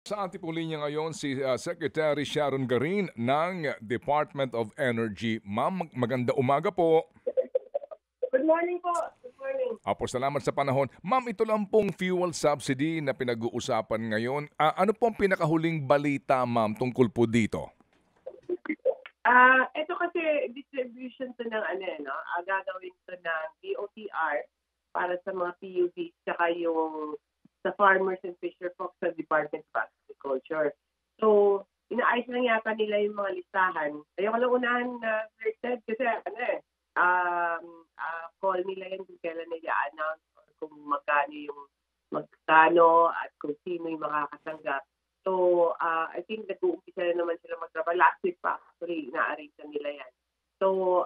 Sa ating pong linya ngayon si Secretary Sharon Garin ng Department of Energy. Ma'am, maganda umaga po. Good morning po. Good morning. Apo, salamat sa panahon. Ma'am, ito lang pong fuel subsidy na pinag-uusapan ngayon. Ano pong pinakahuling balita, ma'am, tungkol po dito? Ito kasi distribution to ng ano, no? Gagawin to ng DOTR para sa mga PUVs tsaka yung sa farmers and fisher folks sa Department of Agriculture. So, inaayos lang yata nila yung mga listahan. Ayoko lang unahan na Ted kasi call nila yan kung kailan nila announce or kung magkano at kung sino yung makakatanggap. So, I think nag-uumpisa na naman sila magtrabaho. Last week pa, actually, ina-arrange na nila yan. So,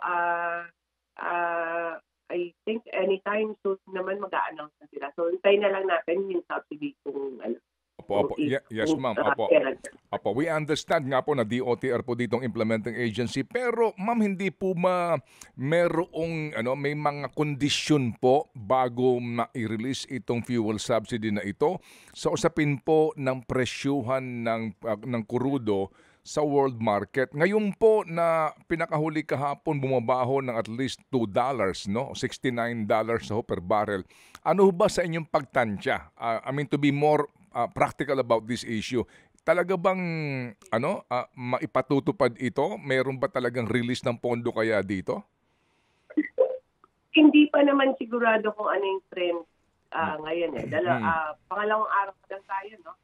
I think anytime soon naman mag-a-announce na sila. So, hintayin na lang natin yung subsidy kung ano. Opo. Yes, ma'am. Opo. Opo, we understand nga po na DOTR po ditong implementing agency, pero ma'am, hindi po may mga kondisyon po bago ma-release itong fuel subsidy na ito sa usapin po ng presyuhan ng kurudo sa world market. Ngayon po na pinakahuli kahapon bumabaho ng at least $2, no? $69 per barrel. Ano ba sa inyong pagtansya? To be more practical about this issue. Talaga bang maipatutupad ito? Meron ba talagang release ng pondo kaya dito? Hindi pa naman sigurado kung ano yung trend ngayon eh. Pangalawang araw pa lang tayo, no?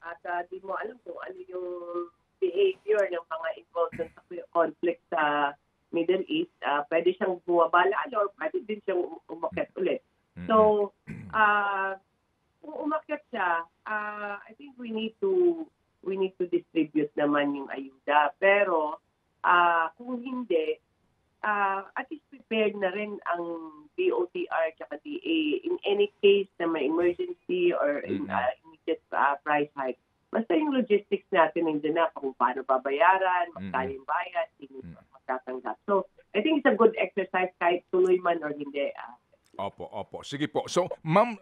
At di mo alam kung ano yung behavior ng mga involved sa conflict sa Middle East. Pwede siyang bumaba lalo or pwede din siyang umakyat ulit. So, kung umakyat siya, I think we need to distribute naman yung ayuda. Pero kung hindi, at least prepared na rin ang DOTR at DA in any case na may emergency or immediate price hike. Basta yung logistics natin nandiyan na kung paano babayaran, magkano yung bayad, sino magtatanggap. So, I think it's a good exercise kahit tuloy man or hindi. Opo. Sige po. So, ma'am,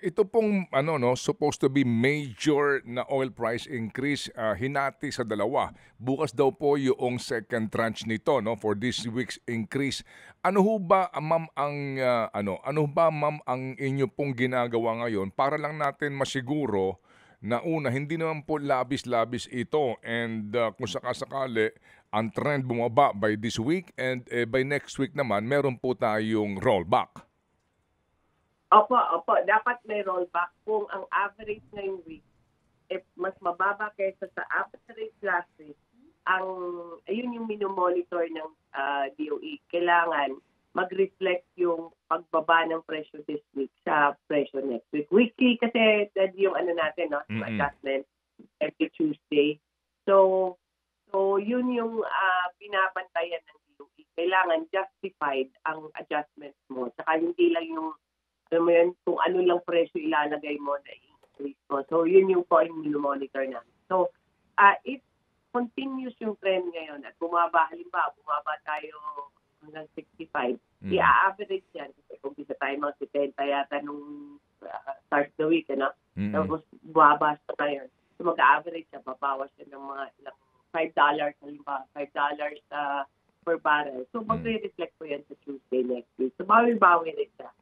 ito pong supposed to be major na oil price increase hinati sa dalawa. Bukas daw po yung second tranche nito, no, for this week's increase. Ano ho ba, ma'am, ang inyo pong ginagawa ngayon para lang natin masiguro na una, hindi naman po labis-labis ito and kung sakasakali, ang trend bumaba by this week and by next week naman, meron po tayong rollback. Opo. Dapat may rollback kung ang average ngayong week mas mababa kaysa sa average last week. Ayun yung minomonitor ng DOE. Kailangan mag-reflect yung pagbaba ng presyo this week sa presyo next week. Weekly kasi yung natin, no? Yung adjustment every Tuesday. So yun yung binabantayan ng DOE. Kailangan justified ang adjustment mo. Saka hindi lang yung kung ano lang presyo ilalagay mo na increase mo. So yun yung point monitor na. So if continuous yung trend ngayon at bumaba tayo hanggang 65, i-average yan. Kasi kung bisa tayo mga 70 yata nung start the week, tapos bumaba sa ngayon. So mag-average siya, babawas siya ng mga ilang $5, halimbawa $5 per barrel. So magre-reflect po yan sa Tuesday next week. So bawi-bawi rin siya.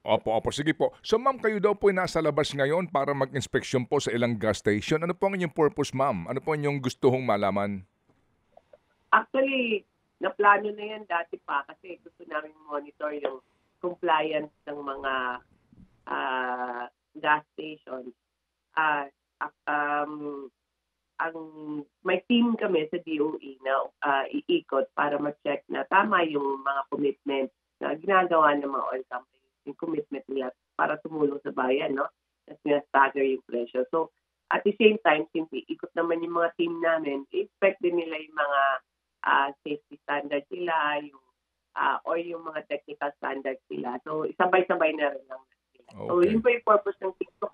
Opo. Sige po. So ma'am, kayo daw po ay nasa labas ngayon para mag-inspeksyon po sa ilang gas station. Ano po ang inyong purpose, ma'am? Ano po ang inyong gusto hong malaman? Actually, naplano na yan dati pa kasi gusto namin monitor yung compliance ng mga gas stations. May team kami sa DOE na iikot para ma-check na tama yung mga commitments na ginagawa ng mga oil companies, yung commitment nila para tumulong sa bayan, no? At stagger yung presyo. So, at the same time, since iikot naman yung mga team namin, expect din nila yung mga safety standards nila, or yung mga technical standards nila. So, sabay-sabay na rin lang nila. Okay. So, yun po yung purpose ng team. So,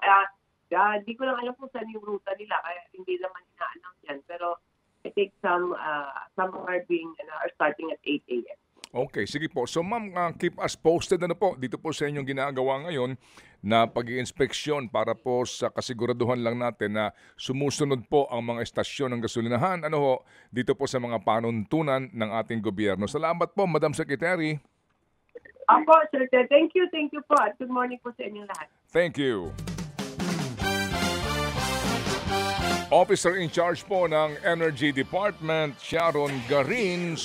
di ko lang alam kung saan yung ruta nila, kaya hindi naman ina-announce yan. Pero I think some are starting at 8 a.m. Okay, sige po. So ma'am, keep us posted po dito po sa inyong ginagawa ngayon na pag-iinspeksyon para po sa kasiguraduhan lang natin na sumusunod po ang mga estasyon ng gasolinahan dito po sa mga panuntunan ng ating gobyerno. Salamat po, Madam Secretary. Opo, Sir Ted. Thank you po at good morning po sa inyong lahat. Thank you. Officer in charge po ng Energy Department, Sharon Garin.